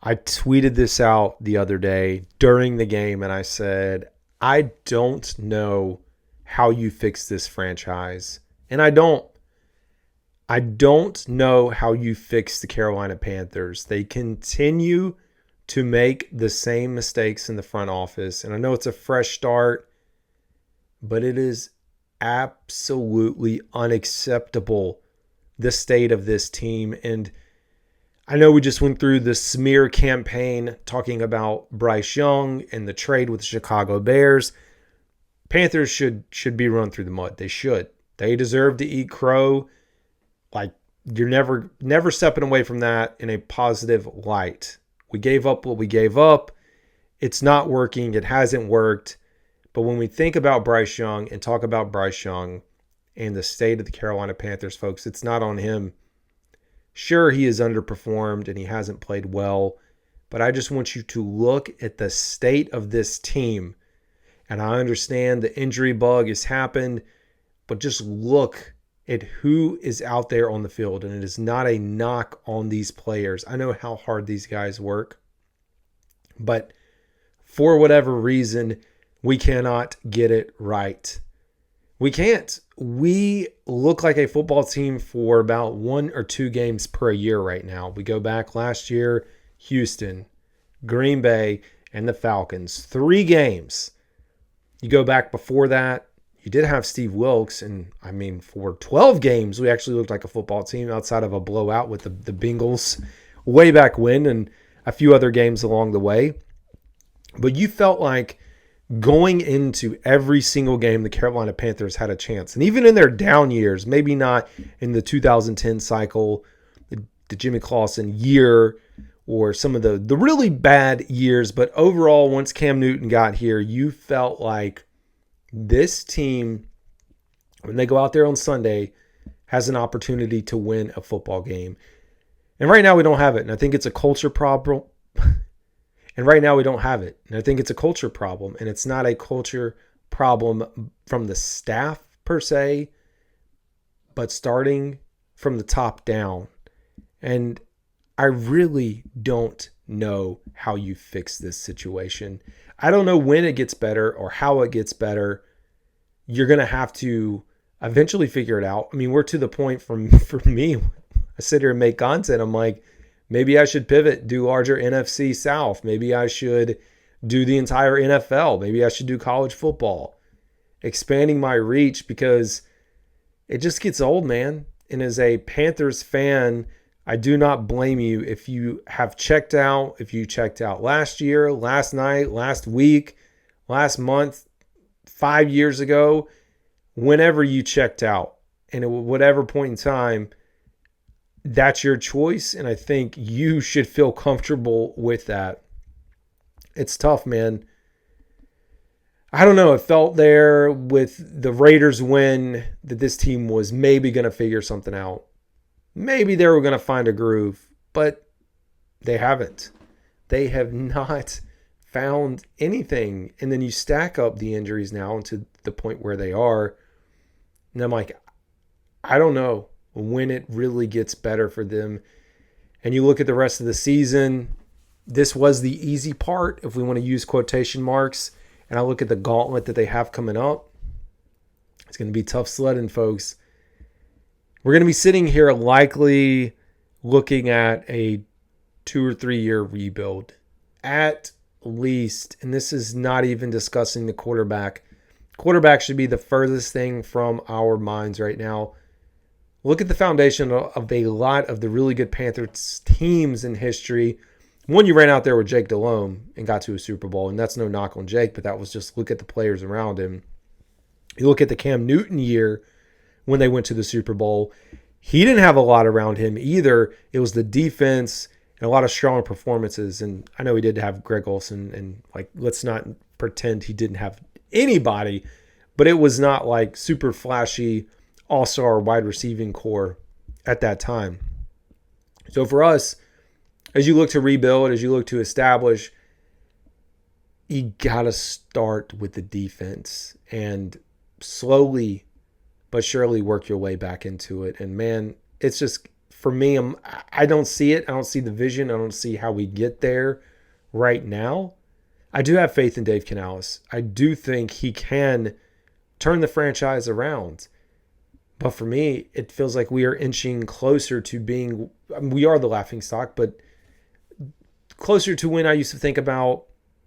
I tweeted this out the other day during the game, and I said, I don't know how you fix this franchise. And I don't. I don't know how you fix the Carolina Panthers. They continue to make the same mistakes in the front office. And I know it's a fresh start, but it is absolutely unacceptable, the state of this team. And I know we just went through the smear campaign talking about Bryce Young and the trade with the Chicago Bears. Panthers should be run through the mud. They should. They deserve to eat crow. Like, you're never stepping away from that in a positive light. We gave up what we gave up. It's not working. It hasn't worked. But when we think about Bryce Young and talk about Bryce Young and the state of the Carolina Panthers, folks, it's not on him. Sure, he has underperformed and he hasn't played well, but I just want you to look at the state of this team. And I understand the injury bug has happened, but just look at who is out there on the field. And it is not a knock on these players. I know how hard these guys work, but for whatever reason, we cannot get it right. We can't. We look like a football team for about 1 or 2 games per year right now. We go back last year, Houston, Green Bay, and the Falcons. 3 games. You go back before that, you did have Steve Wilkes, and I mean, for 12 games, we actually looked like a football team outside of a blowout with the Bengals way back when and a few other games along the way. But you felt like going into every single game, the Carolina Panthers had a chance. And even in their down years, maybe not in the 2010 cycle, the Jimmy Clausen year, or some of the really bad years, but overall, once Cam Newton got here, you felt like this team, when they go out there on Sunday, has an opportunity to win a football game. And right now we don't have it. And I think it's a culture problem. And right now we don't have it. And I think it's a culture problem. And it's not a culture problem from the staff per se, but starting from the top down. And I really don't know how you fix this situation. I don't know when it gets better or how it gets better. You're going to have to eventually figure it out. I mean, we're to the point for me, I sit here and make content. I'm like, maybe I should pivot, do larger NFC South. Maybe I should do the entire NFL. Maybe I should do college football. Expanding my reach, because it just gets old, man. And as a Panthers fan, I do not blame you if you have checked out, if you checked out last year, last night, last week, last month, 5 years ago, whenever you checked out. And at whatever point in time, that's your choice. And I think you should feel comfortable with that. It's tough, man. I don't know. It felt there with the Raiders win that this team was maybe going to figure something out. Maybe they were going to find a groove, but they haven't. They have not found anything. And then you stack up the injuries now to the point where they are. And I'm like, I don't know when it really gets better for them. And you look at the rest of the season, this was the easy part, if we want to use quotation marks. And I look at the gauntlet that they have coming up. It's going to be tough sledding, folks. We're going to be sitting here likely looking at a 2 or 3 year rebuild at least. And this is not even discussing the quarterback. Quarterback should be the furthest thing from our minds right now. Look at the foundation of a lot of the really good Panthers teams in history. One, you ran out there with Jake Delhomme and got to a Super Bowl, and that's no knock on Jake, but that was just look at the players around him. You look at the Cam Newton year when they went to the Super Bowl. He didn't have a lot around him either. It was the defense and a lot of strong performances. And I know he did have Greg Olsen, and like, let's not pretend he didn't have anybody, but it was not like super flashy all-star wide receiving core at that time. So for us, as you look to rebuild, as you look to establish, you got to start with the defense and slowly but surely work your way back into it. And man, it's just for me, I don't see it. I don't see the vision. I don't see how we get there right now. I do have faith in Dave Canales. I do think he can turn the franchise around. But for me, it feels like we are inching closer to being, I mean, we are the laughingstock, but closer to when I used to think about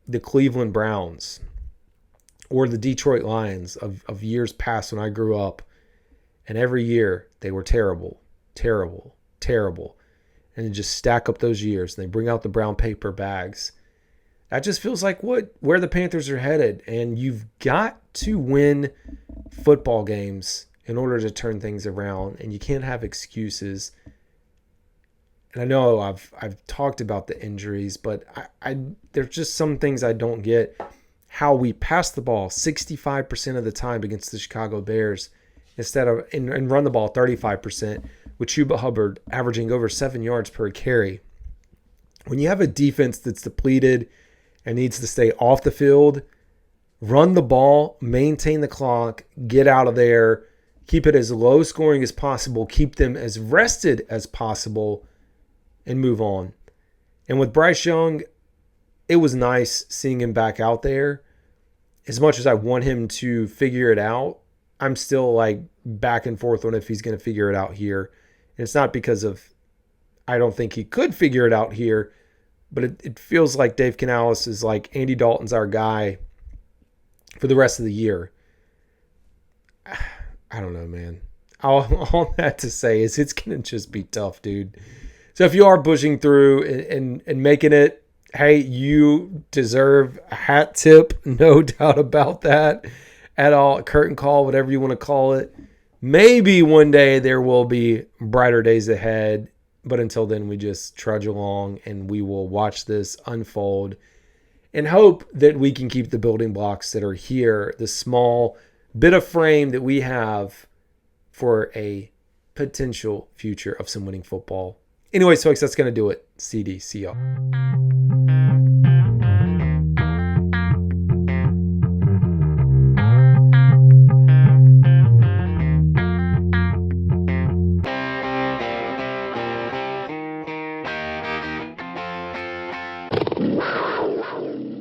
the Cleveland Browns or the Detroit Lions of years past when I grew up. And every year they were terrible, terrible, terrible. And then just stack up those years and they bring out the brown paper bags. That just feels like where the Panthers are headed. And you've got to win football games in order to turn things around. And you can't have excuses. And I know I've talked about the injuries, but I there's just some things I don't get. How we pass the ball 65% of the time against the Chicago Bears instead of and run the ball 35%, with Chuba Hubbard averaging over 7 yards per carry. When you have a defense that's depleted and needs to stay off the field, run the ball, maintain the clock, get out of there, keep it as low scoring as possible, keep them as rested as possible, and move on. And with Bryce Young, it was nice seeing him back out there. As much as I want him to figure it out, I'm still like back and forth on if he's going to figure it out here. And it's not because of I don't think he could figure it out here, but it feels like Dave Canales is like Andy Dalton's our guy for the rest of the year. I don't know, man. All that to say is it's going to just be tough, dude. So if you are pushing through and making it, hey, you deserve a hat tip, no doubt about that at all. A curtain call, whatever you want to call it. Maybe one day there will be brighter days ahead, but until then we just trudge along and we will watch this unfold and hope that we can keep the building blocks that are here, the small bit of frame that we have for a potential future of some winning football. Anyways, folks, that's going to do it. See y'all.